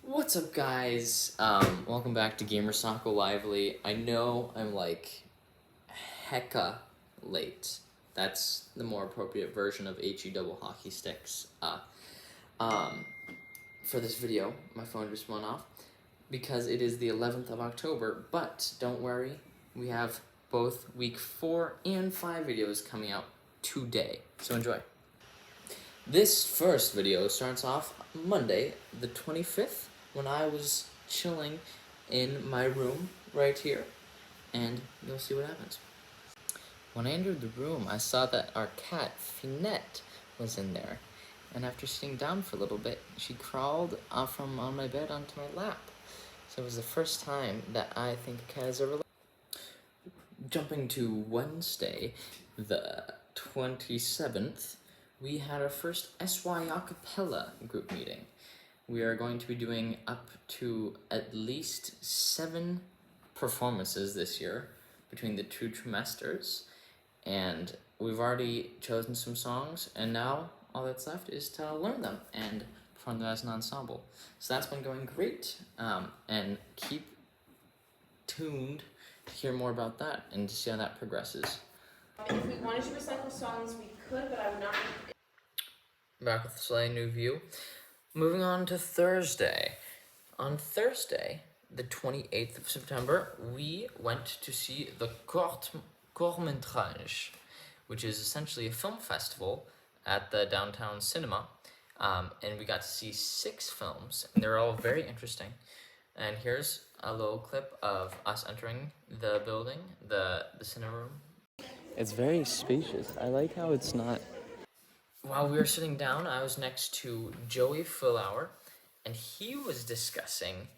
What's up, guys? Welcome back to Gamer Sako Lively. I know I'm like hecka late. That's the more appropriate version of HE double hockey sticks. For this video, my phone just went off because it is the 11th of October, but don't worry, we have both week 4 and 5 videos coming out today, so enjoy. This first video starts off Monday, the 25th, when I was chilling in my room right here, and you'll see what happens. When I entered the room, I saw that our cat, Finette, was in there, and after sitting down for a little bit, she crawled from on my bed onto my lap. So it was the first time that I think a cat has ever... Jumping to Wednesday, the 27th, we had our first SY Acapella group meeting. We are going to be doing up to at least 7 performances this year between the 2 trimesters, and we've already chosen some songs, and now all that's left is to learn them and perform them as an ensemble. So that's been going great, and keep tuned to hear more about that and to see how that progresses. If we wanted to recycle songs, we could, but I would not. Back with a slightly new view. Moving on to Thursday. On Thursday, the 28th of September, we went to see the Méntrange, which is essentially a film festival at the downtown cinema, and we got to see 6 films, and they're all very interesting. And here's a little clip of us entering the building, the cinema room. It's very spacious. I like how it's not... While we were sitting down, I was next to Joey Philhour, and he was discussing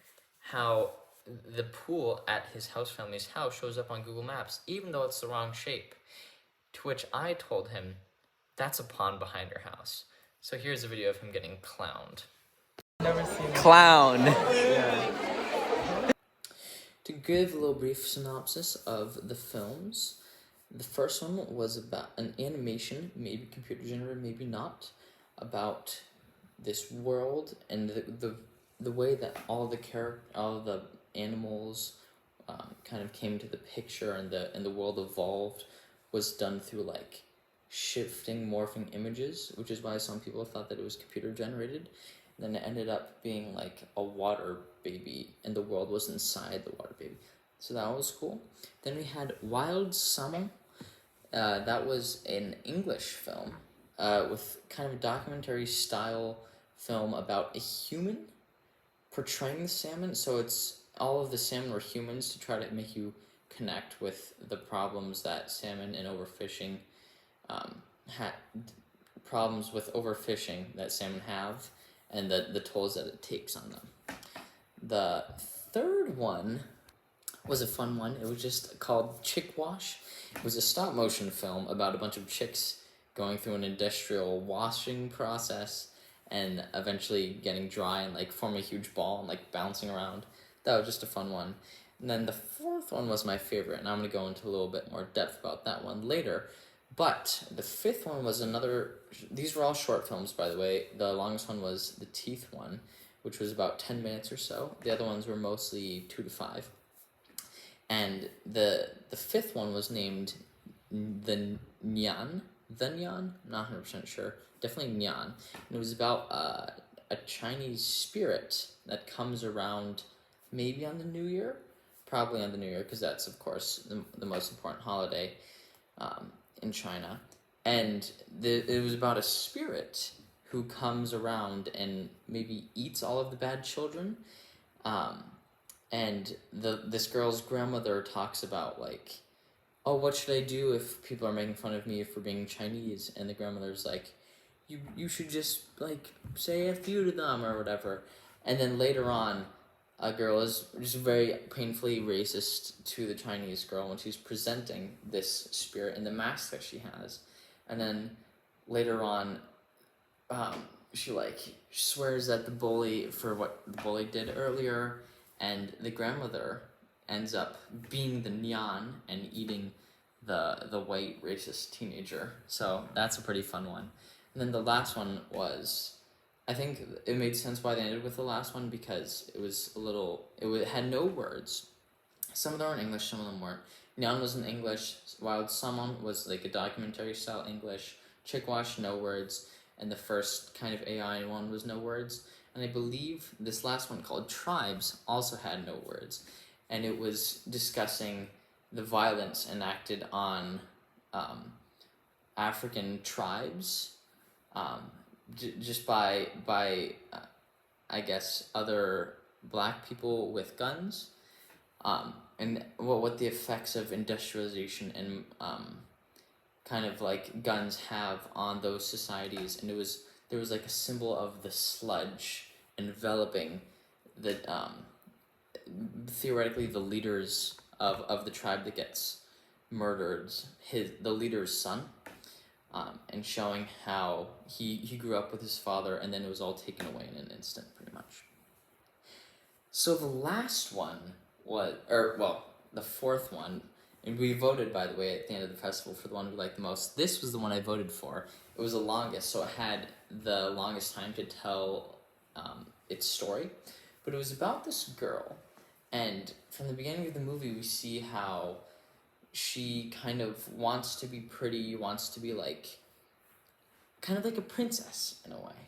how the pool at his family's house shows up on Google Maps, even though it's the wrong shape. To which I told him, that's a pond behind your house. So here's a video of him getting clowned. Never seen Clown! Yeah. To give a little brief synopsis of the films, the first one was about an animation, maybe computer generated, maybe not, about this world and the way that all the animals kind of came to the picture and the world evolved was done through like shifting, morphing images, which is why some people thought that it was computer generated. And then it ended up being like a water baby, and the world was inside the water baby. So that was cool. Then we had Wild Salmon. That was an English film with kind of a documentary style film about a human portraying the salmon. So it's all of the salmon were humans to try to make you connect with the problems that salmon and overfishing problems with overfishing that salmon have, and the tolls that it takes on them. The third one was a fun one. It was just called Chick Wash. It was a stop motion film about a bunch of chicks going through an industrial washing process and eventually getting dry and like forming a huge ball and like bouncing around. That was just a fun one. And then the fourth one was my favorite, and I'm going to go into a little bit more depth about that one later. But the fifth one was another... These were all short films, by the way. The longest one was the Teeth one, which was about 10 minutes or so. The other ones were mostly 2 to 5. And the fifth one was named the Nyan, not 100% sure, definitely Nyan. And it was about a Chinese spirit that comes around maybe on the New Year, probably on the New Year, because that's, of course, the most important holiday in China. And it was about a spirit who comes around and maybe eats all of the bad children. And this girl's grandmother talks about, like, oh, what should I do if people are making fun of me for being Chinese? And the grandmother's like, you should just, like, say F you to them or whatever. And then later on, a girl is just very painfully racist to the Chinese girl when she's presenting this spirit in the mask that she has. And then later on, she, like, swears at the bully for what the bully did earlier. And the grandmother ends up being the Nyan and eating the white racist teenager. So that's a pretty fun one. And then the last one was I think it made sense why they ended with the last one because it was it had no words. Some of them were in English, some of them weren't. Nyan was in English, while Samon was like a documentary style English. Chickwash, no words, and the first kind of AI one was no words. And I believe this last one called Tribes also had no words, and it was discussing the violence enacted on African tribes, just by I guess other black people with guns, and what the effects of industrialization and kind of like guns have on those societies. And there was like a symbol of the sludge enveloping the theoretically the leaders of the tribe that gets murdered, the leader's son, and showing how he grew up with his father and then it was all taken away in an instant, pretty much. So the last one was, the fourth one, and we voted, by the way, at the end of the festival for the one we liked the most. This was the one I voted for. It was the longest, so it had the longest time to tell its story. But it was about this girl, and from the beginning of the movie, we see how she kind of wants to be pretty, wants to be like, kind of like a princess in a way.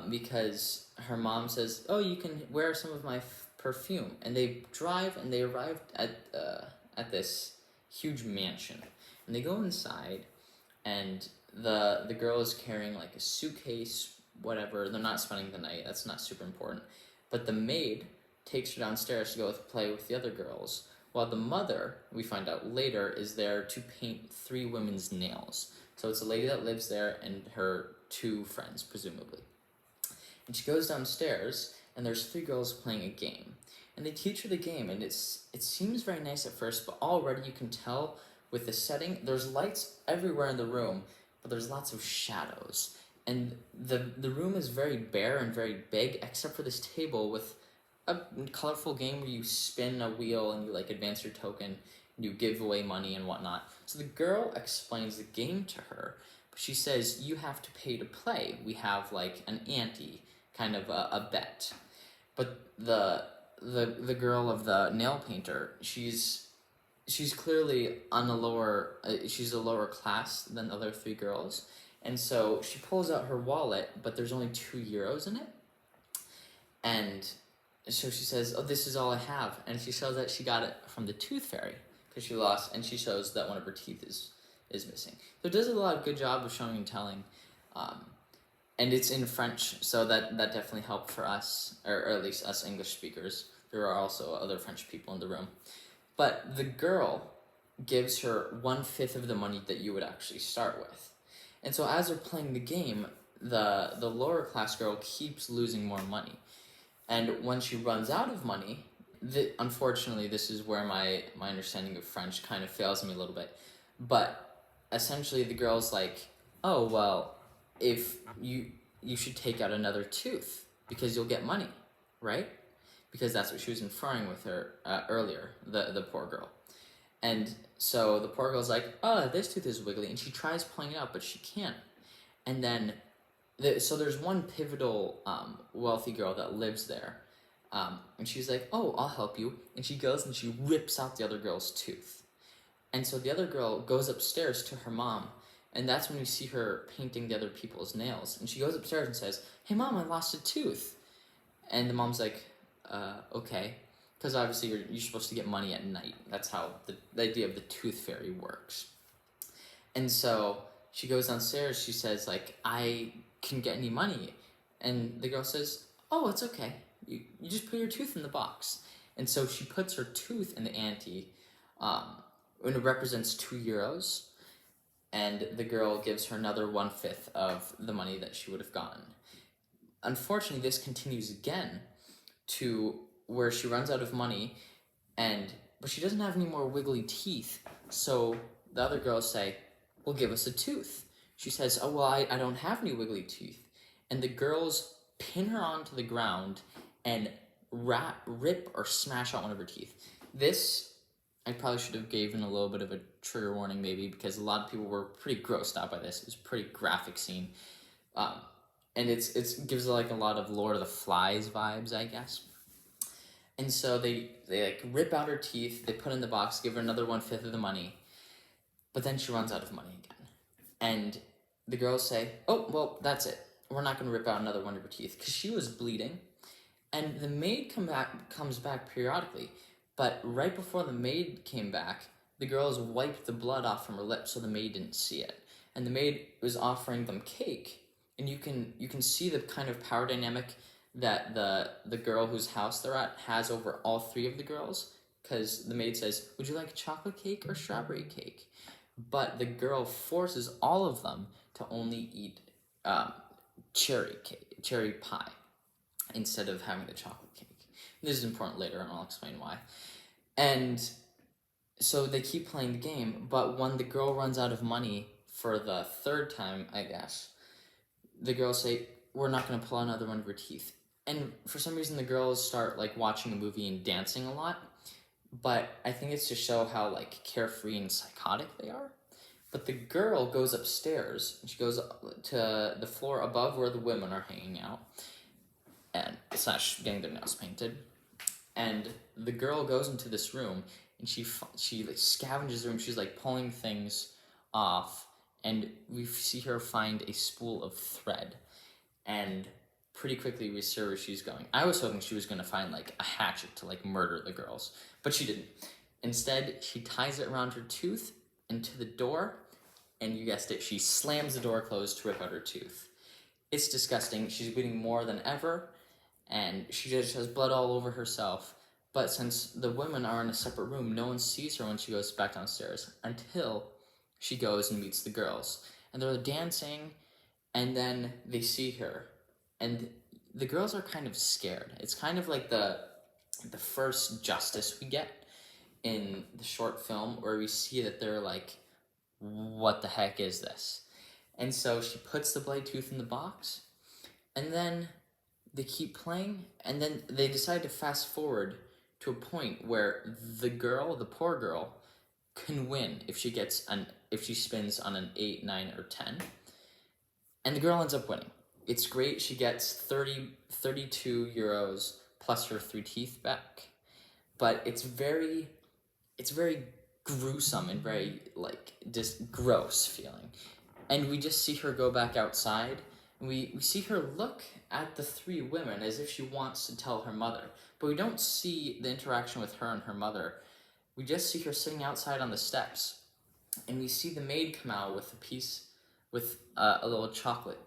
Because her mom says, oh, you can wear some of my perfume. And they drive and they arrive at this huge mansion. And they go inside and the girl is carrying like a suitcase, whatever. They're not spending the night. That's not super important. But the maid takes her downstairs to go play with the other girls, while the mother, we find out later, is there to paint 3 women's nails. So it's a lady that lives there and her 2 friends, presumably. And she goes downstairs, and there's 3 girls playing a game. And they teach her the game, and it seems very nice at first, but already you can tell with the setting, there's lights everywhere in the room, but there's lots of shadows. And the room is very bare and very big, except for this table with a colorful game where you spin a wheel and you like advance your token, and you give away money and whatnot. So the girl explains the game to her, but she says, you have to pay to play. We have like an ante, kind of a bet. But the girl of the nail painter, she's clearly on a lower, she's a lower class than the other 3 girls. And so she pulls out her wallet, but there's only €2 in it. And so she says, oh, this is all I have. And she shows that she got it from the tooth fairy because she lost, and she shows that one of her teeth is missing. So it does a lot of good job of showing and telling. And it's in French, so that definitely helped for us, or at least us English speakers. There are also other French people in the room. But the girl gives her 1/5 of the money that you would actually start with. And so as they're playing the game, the lower class girl keeps losing more money. And when she runs out of money, unfortunately, this is where my understanding of French kind of fails me a little bit. But essentially, the girl's like, oh, well, if you should take out another tooth because you'll get money, right? Because that's what she was inferring with her earlier, the poor girl. And so the poor girl's like, oh, this tooth is wiggly. And she tries pulling it out, but she can't. And then, so there's one pivotal wealthy girl that lives there. And she's like, oh, I'll help you. And she goes and she rips out the other girl's tooth. And so the other girl goes upstairs to her mom. And that's when we see her painting the other people's nails. And she goes upstairs and says, hey, Mom, I lost a tooth. And the mom's like, okay. Because obviously you're supposed to get money at night. That's how the idea of the tooth fairy works. And so she goes downstairs. She says, like, I can get any money. And the girl says, oh, it's okay. You just put your tooth in the box. And so she puts her tooth in the ante, and it represents €2. And the girl gives her another 1/5 of the money that she would have gotten. Unfortunately, this continues again to where she runs out of money, but she doesn't have any more wiggly teeth. So the other girls say, well, give us a tooth. She says, oh, well, I don't have any wiggly teeth. And the girls pin her onto the ground and rip or smash out one of her teeth. This, I probably should have given a little bit of a trigger warning maybe, because a lot of people were pretty grossed out by this. It was a pretty graphic scene. and it's gives like a lot of Lord of the Flies vibes, I guess. And so they like rip out her teeth, they put in the box, give her another 1/5 of the money, but then she runs out of money again. And the girls say, "Oh, well, that's it. We're not going to rip out another one of her teeth," because she was bleeding. And the maid comes back periodically, but right before the maid came back, the girls wiped the blood off from her lips so the maid didn't see it. And the maid was offering them cake, and you can see the kind of power dynamic that the girl whose house they're at has over all three of the girls, because the maid says, "Would you like chocolate cake or strawberry cake?" But the girl forces all of them to only eat cherry pie, instead of having the chocolate cake. This is important later, and I'll explain why. And so they keep playing the game, but when the girl runs out of money for the third time, I guess, the girls say, "We're not going to pull out another one of her teeth." And for some reason, the girls start like watching a movie and dancing a lot, but I think it's to show how like carefree and psychotic they are. But the girl goes upstairs, and she goes to the floor above where the women are hanging out, and / getting their nails painted. And the girl goes into this room, and she like scavenges the room. She's like pulling things off, and we see her find a spool of thread, and pretty quickly we see where she's going. I was hoping she was going to find like a hatchet to like murder the girls, but she didn't. Instead, she ties it around her tooth into the door, and you guessed it, she slams the door closed to rip out her tooth. It's disgusting. She's bleeding more than ever, and she just has blood all over herself. But since the women are in a separate room, no one sees her when she goes back downstairs until she goes and meets the girls. And they're dancing, and then they see her, and the girls are kind of scared. It's kind of like the first justice we get in the short film, where we see that they're like, "What the heck is this?" And so she puts the blade tooth in the box, and then they keep playing, and then they decide to fast forward to a point where the poor girl, can win if she spins on an 8, 9, or 10. And the girl ends up winning. It's great. She gets 32 euros plus her 3 teeth back. But it's very gruesome and very like just gross feeling. And we just see her go back outside, and we see her look at the 3 women as if she wants to tell her mother. But we don't see the interaction with her and her mother. We just see her sitting outside on the steps, and we see the maid come out with a little chocolate,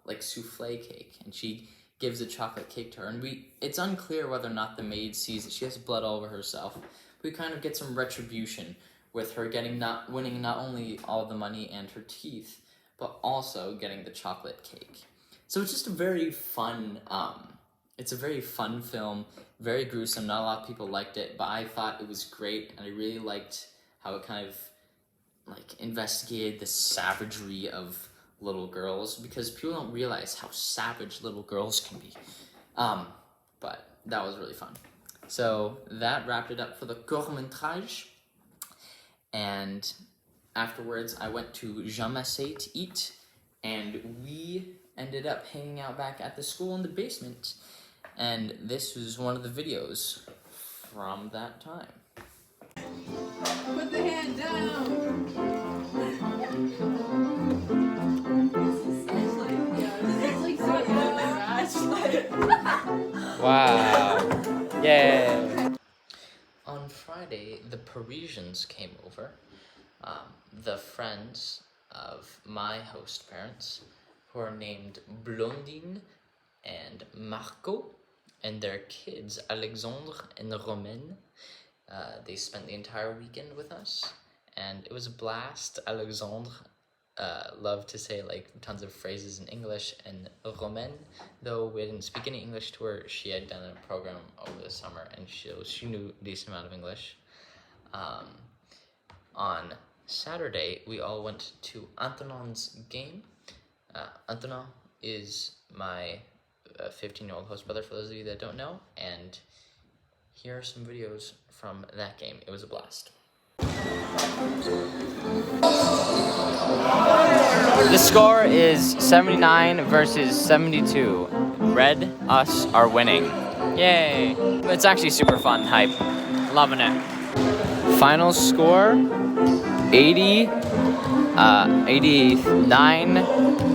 like souffle cake, and she gives the chocolate cake to her. And it's unclear whether or not the maid sees that she has blood all over herself. We kind of get some retribution with her winning not only all the money and her teeth, but also getting the chocolate cake. So it's just a very fun, it's a very fun film, very gruesome. Not a lot of people liked it, but I thought it was great, and I really liked how it kind of like investigated the savagery of little girls, because people don't realize how savage little girls can be. But that was really fun. So that wrapped it up for the Méntrange. And afterwards, I went to Jean Massé to eat, and we ended up hanging out back at the school in the basement. And this was one of the videos from that time. Put the hand down. Wow. Yay. On Friday, the Parisians came over, the friends of my host parents, who are named Blondine and Marco, and their kids, Alexandre and Romaine. They spent the entire weekend with us, and it was a blast. Alexandre loved to say like tons of phrases in English, and Romaine, though we didn't speak any English to her, she had done a program over the summer, and she knew a decent amount of English. On Saturday, we all went to Antonon's game. Antonon is my 15-year-old host brother, for those of you that don't know, and here are some videos from that game. It was a blast. The score is 79 versus 72. Red, us are winning. Yay! It's actually super fun, hype. Loving it. Final score 80, 89,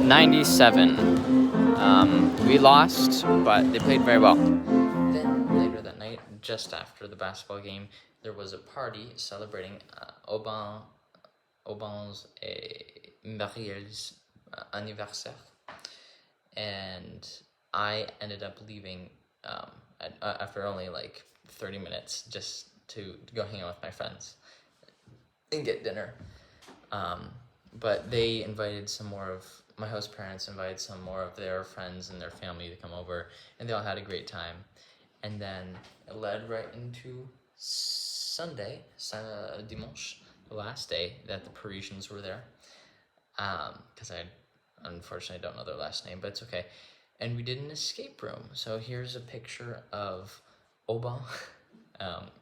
97. We lost, but they played very well. Then later that night, just after the basketball game, there was a party celebrating Aubin's Mariel's anniversaire, and I ended up leaving after only like 30 minutes just to go hang out with my friends and get dinner. But they invited some more of my host parents invited some more of their friends and their family to come over, and they all had a great time. And then it led right into Sunday, dimanche, the last day that the Parisians were there. Because I unfortunately don't know their last name, but it's okay. And we did an escape room. So here's a picture of Aubin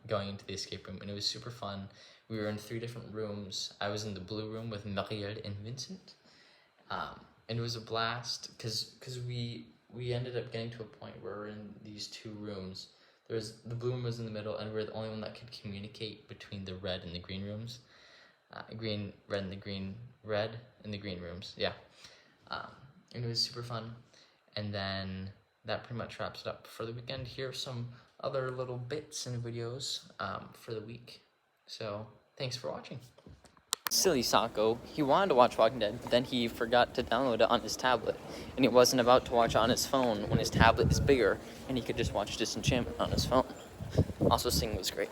going into the escape room, and it was super fun. We were in 3 different rooms. I was in the blue room with Marielle and Vincent. And it was a blast because we ended up getting to a point where we're in these 2 rooms. The blue room was in the middle, and we're the only one that could communicate between the red and the green rooms. Red in the green rooms, yeah. And it was super fun. And then that pretty much wraps it up for the weekend. Here are some other little bits and videos for the week. So thanks for watching. Silly Sako. He wanted to watch Walking Dead, but then he forgot to download it on his tablet. And he wasn't about to watch it on his phone when his tablet is bigger, and he could just watch Disenchantment on his phone. Also, singing was great.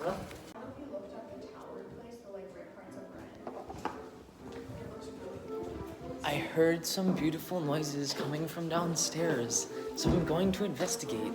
I heard some beautiful noises coming from downstairs, so I'm going to investigate.